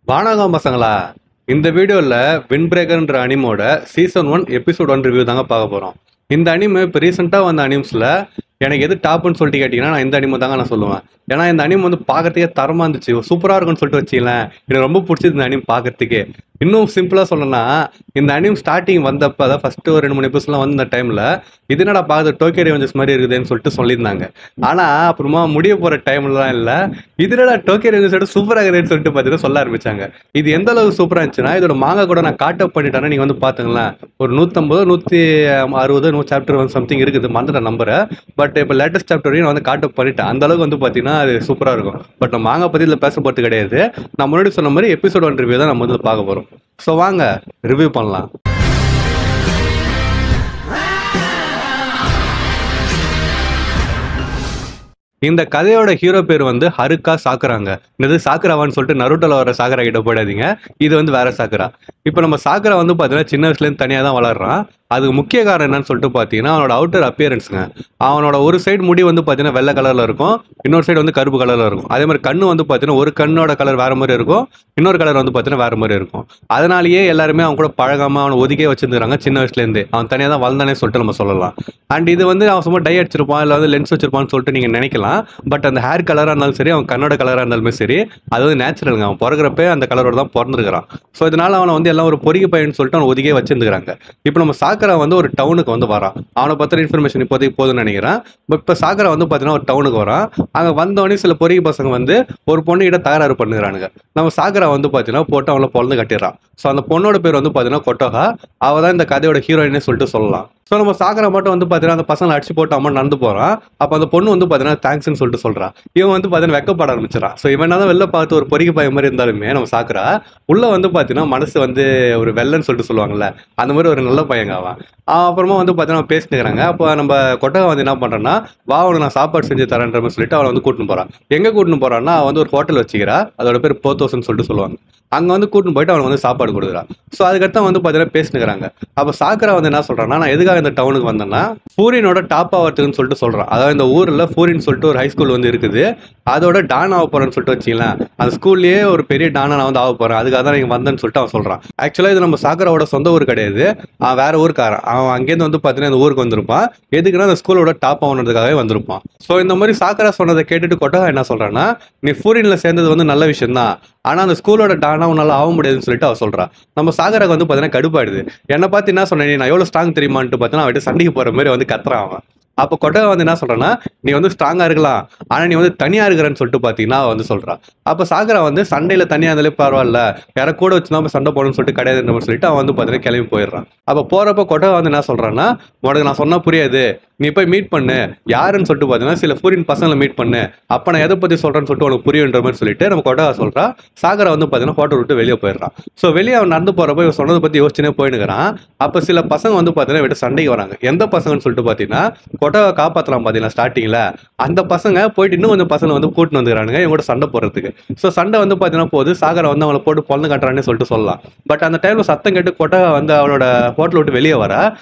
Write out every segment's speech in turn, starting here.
வானகம் பசங்களா, இந்த வீடியோவில் விண்ட் பிரேக்கர்ன்ற அனிமோட சீசன் 1 எபிசோட் 1 ரிவ்யூ தாங்க பார்க்க போகிறோம். இந்த அனிமே இப்போ ரீசெண்டாக வந்த அனிம்ஸில் எனக்கு எது டாப்னு சொல்லிட்டு கேட்டிங்கன்னா நான் இந்த அனிமே தாங்க நான் சொல்லுவேன். ஏன்னா இந்த அனிம் வந்து பார்க்கறதுக்கே தரமாக இருந்துச்சு, சூப்பராக இருக்குன்னு சொல்லிட்டு வச்சிங்களேன். எனக்கு ரொம்ப பிடிச்சது இந்த அனிம் பார்க்கறதுக்கே. இன்னும் சிம்பிளாக சொல்லணும்னா, இந்த அனிம் ஸ்டார்டிங் வந்தப்போ அதான் ஃபஸ்ட்டு ஒரு 2-3 எபிசோட்லாம் வந்து இந்த டைமில் இது என்னடா பார்க்குறது டோக்கியோ ரிவெஞ்சர்ஸ் மாதிரி இருக்குதுன்னு சொல்லிட்டு சொல்லியிருந்தாங்க. ஆனால் அப்புறமா முடிய போகிற டைம்லாம் இல்லை, இது என்னடா டோக்கியோ ரிவெஞ்சர்ஸோட சூப்பராக இருக்குதுன்னு சொல்லிட்டு பார்த்தீங்கன்னா சொல்ல ஆரம்பிச்சாங்க. இது எந்த அளவுக்கு சூப்பராக இருந்துச்சுன்னா, இதோட மாங்கா கூட நான் காட் அப் பண்ணிட்டேன்னா நீங்கள் வந்து பார்த்துங்களேன், ஒரு 150 160 சாப்டர் வந்து சம்திங் இருக்குது, மறந்துட்ட நம்பரை. பட் இப்போ லேட்டஸ்ட் சாப்டர் வரையும் நான் வந்து காட் அப் பண்ணிட்டேன். அந்த அளவுக்கு வந்து பார்த்தீங்கன்னா அது சூப்பராக இருக்கும். பட் நம்ம மாங்கா பற்றி இதில் பேச போகிறது கிடையாது. நான் முன்னாடி சொன்ன மாதிரி எபிசோட் 1 ரிவ்யூ தான் நம்ம வந்து பார்க்க போகிறோம். ஸோ வாங்க ரிவ்யூ பண்ணலாம். இந்த கதையோட ஹீரோ பேர் வந்து ஹருக்கா சாக்குராங்க. இது சாக்குராவான்னு சொல்லிட்டு நருட்டோல வர சாக்குரா கிட்ட போயிடாதீங்க, இது வந்து வேற சாக்குரா. இப்போ நம்ம சாக்குரா வந்து பார்த்தீங்கன்னா சின்ன வயசுலேருந்து தனியாக தான் வளர்றான். அதுக்கு முக்கிய காரணம் என்னன்னு சொல்லிட்டு பார்த்தீங்கன்னா அவனோட அவுட்டர் அப்பியரன்ஸுங்க. அவனோட ஒரு சைடு முடி வந்து பார்த்தீங்கன்னா வெள்ளை கலரில் இருக்கும், இன்னொரு சைடு வந்து கருப்பு கலரில் இருக்கும். அதே மாதிரி கண்ணு வந்து பார்த்தீங்கன்னா ஒரு கண்ணோட கலர் வேற மாதிரி இருக்கும், இன்னொரு கலர் வந்து பார்த்தீங்கன்னா வேற மாதிரி இருக்கும். அதனாலேயே எல்லாருமே அவன் கூட பழகாமல் அவனை ஒதுக்கே வச்சிருந்துறாங்க சின்ன வயசுலேருந்து. அவன் தனியாக தான் வளர்ந்தானே சொல்லிட்டு நம்ம சொல்லலாம். அண்ட் இது வந்து அவன் சும்மா டை அடிச்சிருப்பான் இல்லை வந்து லென்ஸ் வச்சிருப்பான்னு சொல்லிட்டு நீங்கள் நினைக்கலாம். பட் அந்த ஹேர் கலராக இருந்தாலும் சரி, அவன் கண்ணோட கலராக இருந்தாலுமே சரி, அது வந்து நேச்சுரலுங்க. அவன் பிறகுறப்பே அந்த கலரோட தான் பிறந்திருக்கிறான். ஸோ இதனால அவனை வந்து எல்லாம் ஒரு பொறிக்கு பையன்னு சொல்லிட்டு அவனை ஒதுக்கே வச்சிருந்துக்கிறாங்க. இப்போ நம்ம சாக்கரா வந்து ஒரு டவுனுக்கு வந்து வரான். அவனை பற்றின இன்ஃபர்மேஷன் இப்போதைக்கு போதுன்னு நினைக்கிறேன். பட் இப்போ சாக்கரா வந்து பார்த்தீங்கன்னா ஒரு டவுனுக்கு வரான். அங்கே வந்தோடனே சில பொறிக்கு பசங்க வந்து ஒரு பொண்ணு கிட்ட தகராறு பண்ணுறானுங்க. நம்ம சாக்கரா வந்து பார்த்தீங்கன்னா போட்டு அவளை பொழந்து கட்டிடுறான். ஸோ அந்த பொண்ணோட பேர் வந்து பார்த்தீங்கன்னா கொட்டோகா. அவள் தான் இந்த கதையோட ஹீரோயினே சொல்லிட்டு சொல்லலாம். ஸோ நம்ம சாக்கரா மட்டும் வந்து பார்த்தீங்கன்னா அந்த பசங்களை அடிச்சு போட்டு அம்மா நடந்து போகிறான். அப்போ அந்த பொண்ணு வந்து பார்த்தீங்கன்னா தேங்க்ஸ்ன்னு சொல்லிட்டு சொல்கிறான். இவன் வந்து பார்த்தீங்கன்னா வெக்கப்பட ஆரம்பிச்சிடறான். ஸோ இவன் தான் வெளில பார்த்து ஒரு பொறிக்கு பையன் மாதிரி இருந்தாலுமே நம்ம சாக்கரா உள்ள வந்து பார்த்தீங்கன்னா மனசு வந்து ஒரு வெள்ளன்னு சொல்லிட்டு சொல்லுவாங்கல்ல, அந்த மாதிரி ஒரு நல்ல பையங்க அவன். அப்புறமா வந்து பார்த்தீங்கன்னா பேசினுக்கிறாங்க. அப்போ நம்ம கொட்டகை வந்து என்ன பண்ணுறான்னா, வா உனக்கு நான் சாப்பாடு செஞ்சு தரேன்ற மாதிரி சொல்லிட்டு அவளை வந்து கூட்டின்னு போகிறான். எங்கே கூட்டின்னு போகிறான்னா, அவன் வந்து ஒரு ஹோட்டல் வச்சுக்கிறா, அதோட பேர் போத்தோஸ்ன்னு சொல்லிட்டு சொல்லுவாங்க. அங்கே வந்து கூட்டின்னு போயிட்டு அவனுக்கு வந்து சாப்பாடு கொடுக்குறான். ஸோ அதுக்கடுத்து வந்து பார்த்தீங்கன்னா பேசினுக்கிறாங்க. அப்போ சாக்கரா வந்து என்ன சொல்கிறான்னா, நான் எதுக்காக இந்த டவுனுக்கு வந்தேன்னா ஃபூரினோட டாப் ஆகிறதுக்குன்னு சொல்லிட்டு சொல்கிறான். அதாவது இந்த ஊரில் ஃபூரின்னு சொல்லிட்டு ஒரு ஹை ஸ்கூல் வந்து இருக்குது, அதோட டான் ஆக போகிறேன்னு சொல்லிட்டு வச்சிங்களேன். அந்த ஸ்கூல்லேயே ஒரு பெரிய டானை நான் வந்து ஆக போகிறேன், அதுக்காக தான் நீங்கள் வந்தேன்னு சொல்லிட்டு அவன் சொல்கிறான். ஆக்சுவலாக இது நம்ம சாக்கராவோட சொந்த ஊர் கிடையாது, அவன் வேற ஊருக்காரன். அவன் அங்கேருந்து வந்து பார்த்தீங்கன்னா இந்த ஊருக்கு வந்திருப்பான். எதுக்குன்னா அந்த ஸ்கூலோட டாப் ஆகணுன்றதுக்காகவே வந்திருப்பான். ஸோ இந்த மாதிரி சாக்கரா சொன்னதை கேட்டுட்டு கொட்டகா என்ன சொல்கிறான்னா, நீ ஃபூரினில் சேர்ந்தது வந்து நல்ல விஷயம் தான், ஆனால் அந்த ஸ்கூலோட டானா உன்னால் ஆக முடியாதுன்னு சொல்லிட்டு அவள் சொல்கிறான். நம்ம சாகராக்கு வந்து பார்த்தீங்கன்னா கடுப்பாயிடுது. என்னை பார்த்து என்ன சொன்னேன், நான் எவ்வளோ ஸ்ட்ராங் தெரியுமான்ட்டு பார்த்தீங்கன்னா அவன் சண்டைக்கு போகிற மாதிரி வந்து கத்துறான் அவன். அப்போ கொட்டகை வந்து என்ன சொல்கிறான்னா, நீ வந்து ஸ்ட்ராங்காக இருக்கலாம், ஆனால் நீ வந்து தனியாக இருக்கிறன்னு சொல்லிட்டு பார்த்தீங்கன்னா அவன் வந்து சொல்கிறான். அப்போ சாகரா வந்து சண்டையில் தனியாக இருந்தாலே பரவாயில்ல, யாரை கூட வச்சு தான் சண்டை போடணும்னு சொல்லிட்டு கிடையாதுன்ற மாதிரி சொல்லிட்டு அவன் வந்து பார்த்தீங்கன்னா கிளம்பி போயிடுறான். அப்போ போகிறப்ப கொட்டகை வந்து என்ன சொல்கிறான்னா, உனக்கு நான் சொன்னால் புரியாது, நீ போய் மீட் பண்ணு, யாருன்னு சொல்லிட்டு பார்த்தீங்கன்னா சில ஃபூரின் பசங்களை மீட் பண்ணு, அப்போ நான் எதை பற்றி சொல்கிறேன்னு சொல்லிட்டு உனக்கு புரியுன்ற மாதிரி சொல்லிட்டு நம்ம கொட்டகா சொல்கிறா. சாகரா வந்து பார்த்தீங்கன்னா ஹோட்டல் விட்டு வெளியே போயிடுறான். ஸோ வெளியே அவன் நடந்து போகிறப்ப இவன் சொன்னதை பற்றி யோசிச்சுனே போயினுக்கிறான். அப்போ சில பசங்க வந்து பார்த்தீங்கன்னா விட்டு சண்டைக்கு வராங்க. எந்த பசங்கன்னு சொல்லிட்டு பார்த்தீங்கன்னா கொட்டகா காப்பாற்றலாம் பார்த்தீங்கன்னா ஸ்டார்டிங்கில் அந்த பசங்க போயிட்டு இன்னும் கொஞ்சம் பசங்களை வந்து கூட்டின்னு வந்துக்கிறானுங்க இவங்க கூட சண்டை போடுறதுக்கு. ஸோ சண்டை வந்து பார்த்தீங்கன்னா போது சாகரா வந்து அவளை போட்டு பொண்ணு கட்டுறான்னு சொல்லிட்டு சொல்லலாம். பட் அந்த டைமில் சத்தம் கேட்டு கொட்டகா வந்து அவளோட ஹோட்டல் விட்டு வெளியே வர,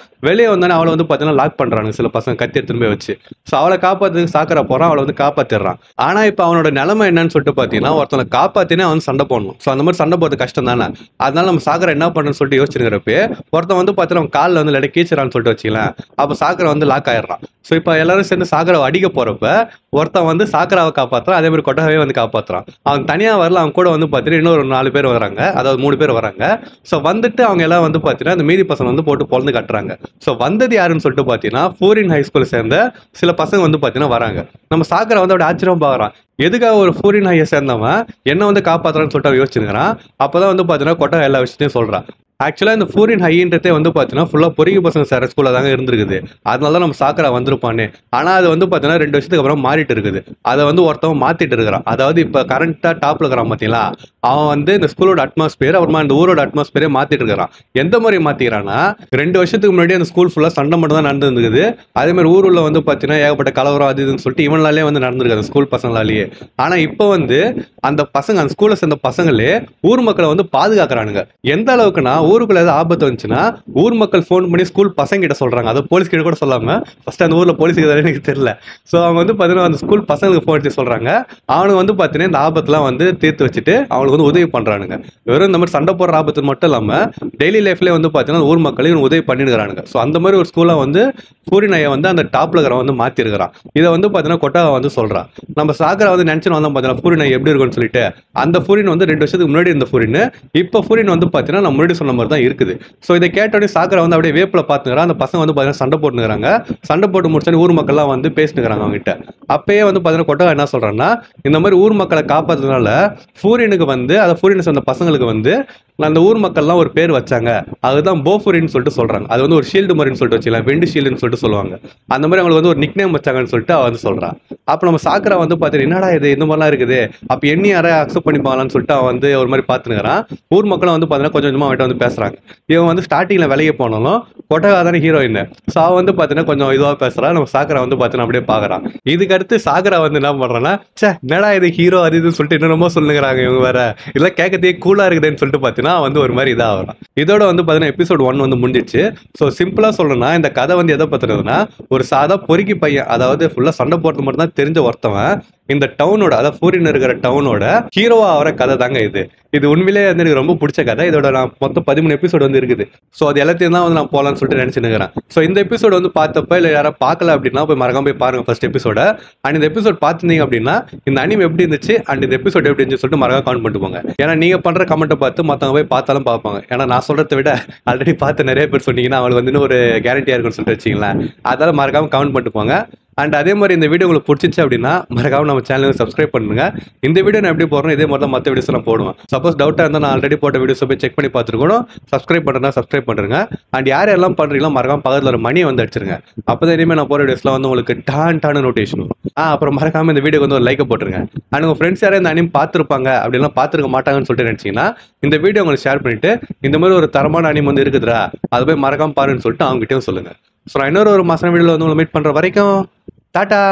வெளியே வந்தோடனே அவளை வந்து பார்த்தீங்கன்னா லாக் பண்ணுறாங்க சில பசங்க கத்தி எடுத்துன்னு போய் வச்சு. ஸோ அவளை காப்பாற்றுறதுக்கு சாக்கரா போகிறான், அவளை வந்து காப்பாற்றிடுறான். ஆனால் இப்போ அவனோட நிலைமை என்னன்னு சொல்லிட்டு பார்த்தீங்கன்னா ஒருத்தனை காப்பாற்றினே அவன் சண்டை போடணும். ஸோ அந்த மாதிரி சண்டை போகிறது கஷ்டம் தானே. அதனால நம்ம சாக்கரை என்ன பண்ணுன்னு சொல்லிட்டு யோசிச்சுருக்கிறப்ப ஒருத்தன் வந்து பார்த்தீங்கன்னா காலில் வந்து லைட்டாக கீச்சுறான்னு சொல்லிட்டு வச்சுக்கலாம். அப்போ சாக்கரை வந்து லாக் ஆயிடுறான். ஸோ இப்போ எல்லாரும் சேர்ந்து சாக்கராவை அடிக்க போகிறப்ப ஒருத்தன் வந்து சாக்கராவை காப்பாற்றுறான், அதே மாதிரி கொட்டகாவே வந்து காப்பாற்றுறான். அவன் தனியாக வரல, அவன் கூட வந்து பார்த்தீங்கன்னா இன்னொரு 4 பேர் வராங்க, அதாவது 3 பேர் வராங்க. ஸோ வந்துட்டு அவங்க எல்லாம் வந்து பார்த்தீங்கன்னா அந்த மீதி பசங்க வந்து போட்டு பொழந்து கட்டுறாங்க. ஸோ வந்தது யாருன்னு சொல்லிட்டு பார்த்தீங்கன்னா ஃபூரின் ஹை ஸ்கூலை சேர்ந்த சில பசங்க வந்து பார்த்தீங்கன்னா வராங்க. நம்ம சாக்கரை வந்து அப்படி ஆச்சரியம் பார்க்குறான், எதுக்காக ஒரு ஃபூரின் ஹையை சேர்ந்தவன் என்ன வந்து காப்பாற்றுறான்னு சொல்லிட்டு அவன் யோசிச்சுருக்கிறான். அப்போ தான் வந்து பார்த்தீங்கன்னா கொட்டகா எல்லா விஷயத்தையும் சொல்கிறான். ஆக்சுவலாக இந்த ஃபூரின் ஹைன்றதே வந்து பார்த்தீங்கன்னா ஃபுல்லாக பொறிக்கு பசங்க சேர ஸ்கூலில் தாங்க இருந்திருக்குது. அதனால தான் நம்ம சாக்கரா வந்திருப்பானே. ஆனால் அது வந்து பார்த்தீங்கன்னா 2 வருஷத்துக்கு அப்புறம் மாறிட்டு இருக்குது. அதை வந்து ஒருத்தவன் மாற்றிட்டு இருக்கிறான். அதாவது இப்போ கரண்ட்டாக டாப்பில் இருக்கிறான் பார்த்தீங்களா, அவன் வந்து இந்த ஸ்கூலோட அட்மாஸ்பியர் அப்புறமா இந்த ஊரோட அட்மாஸ்பியரே மாற்றிட்டு இருக்கிறான். எந்த மாதிரி மாற்றிக்கிறான்னா, 2 வருஷத்துக்கு முன்னாடி அந்த ஸ்கூல் ஃபுல்லாக சண்டை மட்டும் தான் நடந்துருக்குது. அதே மாதிரி ஊரில் வந்து பார்த்தீங்கன்னா ஏகப்பட்ட கலவரம் அது இதுன்னு சொல்லிட்டு இவனாலே வந்து நடந்திருக்கு அந்த ஸ்கூல் பசங்களாலேயே. ஆனா இப்போ வந்து அந்த பசங்க அந்த ஸ்கூல்ல சேர்ந்த பசங்களே ஊர் மக்களை வந்து பாதுகாக்கிறானுங்க. எந்த அளவுக்குன்னா ஊருக்குள்ள ஏதாவது ஆபத்து வந்துச்சுன்னா ஊர் மக்கள் ஃபோன் பண்ணி ஸ்கூல் பசங்க கிட்ட சொல்றாங்க. அதை போலீஸ் கிட்ட கூட சொல்லாம ஃபர்ஸ்ட் அந்த ஊர்ல போலீஸுக்கு எனக்கு தெரியல. ஸோ அவங்க வந்து பார்த்தீங்கன்னா அந்த ஸ்கூல் பசங்களுக்கு ஃபோன் அடிச்சு சொல்றாங்க. அவனுங்க வந்து பார்த்தீங்கன்னா இந்த ஆபத்துலாம் வந்து தீர்த்து வச்சுட்டு அவங்களுக்கு வந்து உதவி பண்றானுங்க. வெறும் இந்த மாதிரி சண்டை போடுற ஆபத்து மட்டும் இல்லாம டெய்லி லைஃப்லேயே வந்து பார்த்தீங்கன்னா ஊர் மக்களையும் உதவி பண்ணிருக்கிறானுங்க. ஸோ அந்த மாதிரி ஒரு ஸ்கூலை வந்து பூரினையை வந்து அந்த டாப்ல இருக்கிற வந்து மாத்திருக்கிறான். இதை வந்து பார்த்தீங்கன்னா கொட்டாவா வந்து சொல்றான். நம்ம சாக்கரை வந்து நினைச்சுன்னு வந்தோம் பார்த்தீங்கன்னா பூரினை எப்படி இருக்கும்னு சொல்லிட்டு அந்த பூரின் வந்து 2 வருஷத்துக்கு முன்னாடி இருந்த பூரின் இப்போ பூரின் வந்து பார்த்தீங்கன்னா நம்ம முன்னாடி சொன்ன மாதிரி தான் இருக்குது. ஸோ இதை கேட்டோடனே சாக்கரை வந்து அப்படியே வேப்பில பார்த்துக்கிறான். அந்த பசங்க வந்து பார்த்தீங்கன்னா சண்டை போட்டுக்கிறாங்க. சண்டை போட்டு முடிச்சோடனே ஊர் மக்கள்லாம் வந்து பேசினுக்கிறாங்க அவங்க கிட்ட. அப்பயே வந்து பார்த்தீங்கன்னா கொட்டகா என்ன சொல்றான்னா இந்த மாதிரி ஊர் மக்களை காப்பாத்துறதுனால பூரினுக்கு வந்து அந்த பூரின் சொன்ன பசங்களுக்கு வந்து அந்த ஊர் மக்கள்லாம் ஒரு பேர் வச்சாங்க. அதுதான் போஃபுரின்னு சொல்லிட்டு சொல்றாங்க. அது வந்து ஒரு ஷீல்டு மாதிரின்னு சொல்லிட்டு வச்சுக்கலாம், வெண்டு ஷீல்டுன்னு சொல்லிட்டு சொல்லுவாங்க. அந்த மாதிரி அவங்களுக்கு வந்து ஒரு நிக் நேம் வச்சாங்கன்னு சொல்லிட்டு அவ வந்து சொல்றான். அப்ப நம்ம சாக்கரா வந்து பாத்தீங்கன்னா என்னடா இது இந்த மாதிரிலாம் இருக்குது, அப்ப என்ன யாரையா அக்செப்ட் பண்ணிப்பாங்களான்னு சொல்லிட்டு அவன் வந்து ஒரு மாதிரி பாத்துனுக்கிறான். ஊர் மக்களும் வந்து பாத்தீங்கன்னா கொஞ்சம் கொஞ்சமா அவன்கிட்ட வந்து பேசுறாங்க. இவன் வந்து ஸ்டார்டிங்ல விலைக்கு போனாலும் கொட்டகா தானே ஹீரோயின். ஸோ அவன் வந்து பாத்தீங்கன்னா கொஞ்சம் இதுவா பேசுறான். நம்ம சாக்கரா வந்து பாத்தீங்கன்னா அப்படியே பாக்குறான். இதுக்கு அடுத்து சாக்கரா வந்து என்ன பண்றான்னா என்னடா இது ஹீரோ அது இதுன்னு சொல்லிட்டு என்னென்னமோ சொல்லுங்கிறாங்க இவங்க வேற, இதெல்லாம் கேட்கறதே கூலா இருக்குதுன்னு சொல்லிட்டு பாத்தீங்கன்னா வந்து ஒரு மாதிரி இதா ஆகிறான். இதோட வந்து பாத்தீங்கன்னா எபிசோட் 1 வந்து முடிஞ்சிச்சு. ஸோ சிம்பிளா சொல்லணும்னா இந்த கதை வந்து எதை பத்துறதுன்னா ஒரு சாதா பொறுக்கி பையன், அதாவது ஃபுல்லா சண்டை போடுறது மட்டும் தான் தெரிஞ்ச ஒருத்தவன் இந்த டவுனோட, அதாவது ஃபூரின் இருக்கிற டவுனோட ஹீரோவா ஆகிற கதை தாங்க இது. இது உண்மையிலேயே வந்து எனக்கு ரொம்ப பிடிச்ச கதை. இதோட நான் மொத்தம் 13 எபிசோடு வந்து இருக்குது. ஸோ அது எல்லாத்தையும் தான் வந்து நான் போகலான்னு சொல்லிட்டு நினைச்சுக்கிறேன். ஸோ இந்த எபிசோடு வந்து பார்த்தப்ப இல்லை யாராவது பார்க்கல அப்படின்னா போய் மறக்காம போய் பாருங்க ஃபர்ஸ்ட் எபிசோட. அண்ட் இந்த எபிசோட் பார்த்துருந்தீங்க அப்படின்னா இந்த அனிமே எப்படி இருந்துச்சு அண்ட் இந்த எபிசோட் எப்படி இருந்துச்சு சொல்லிட்டு மறக்காம கமெண்ட் பண்ணிட்டு போங்க. ஏன்னா நீங்க பண்ற கமெண்ட்டை பார்த்து மற்றவங்க போய் பார்த்தாலும் பார்ப்பாங்க. ஏன்னா நான் சொல்றதை விட ஆல்ரெடி பார்த்து நிறைய பேர் சொன்னீங்கன்னா அவங்களுக்கு வந்து ஒரு கேரண்டியா இருக்குன்னு சொல்லிட்டு வச்சிங்களேன். அதனால மறக்காம கமெண்ட் பண்ணிட்டு போங்க. அண்ட் அதே மாதிரி இந்த வீடியோ உங்களுக்கு பிடிச்சிச்சு அப்படின்னா மறக்காம நம்ம சேனலுக்கு சப்ஸ்கிரைப் பண்ணுங்க. இந்த வீடியோ நான் எப்படி போடுறேன் இதே மாதிரி தான் மற்ற வீடியோஸ் நான் போடுவேன். சப்போஸ் டவுட்டாக இருந்தால் நான் ஆல்ரெடி போட்ட வீடியோஸ் போய் செக் பண்ணி பார்த்துருக்கணும். சப்ஸ்கிரைப் பண்ணுறதா சப்ஸ்கிரைப் பண்ணுங்க. அண்ட் யார் எல்லாம் பண்ணுறீங்களோ மறக்காம பக்கத்தில் ஒரு மணியை வந்து அடிச்சிருங்க. அப்போ தான் இனிமேல் நான் போகிற வீடியோஸ்லாம் வந்து உங்களுக்கு டான நோட்டிஃபிகேஷன் வரும். அப்புறம் மறக்காம இந்த வீடியோக்கு வந்து ஒரு லைக்கை போட்டுருங்க. அண்ட் உங்கள் ஃப்ரெண்ட்ஸ் யாரும் இந்த அனிமே பார்த்துருப்பாங்க அப்படிலாம் பார்த்துருக்க மாட்டாங்கன்னு சொல்லிட்டு நினச்சிங்கன்னா இந்த வீடியோ உங்களுக்கு ஷேர் பண்ணிட்டு இந்த மாதிரி ஒரு தரமான அனிமே வந்து இருக்குதுரா அதை போய் மறக்காம பாருன்னு சொல்லிட்டு அவங்ககிட்டயும் சொல்லுங்க. ஸோ நான் இன்னொரு மாசம் வீடியோவில் வந்து உங்களை மீட் பண்ணுற வரைக்கும் டாடா.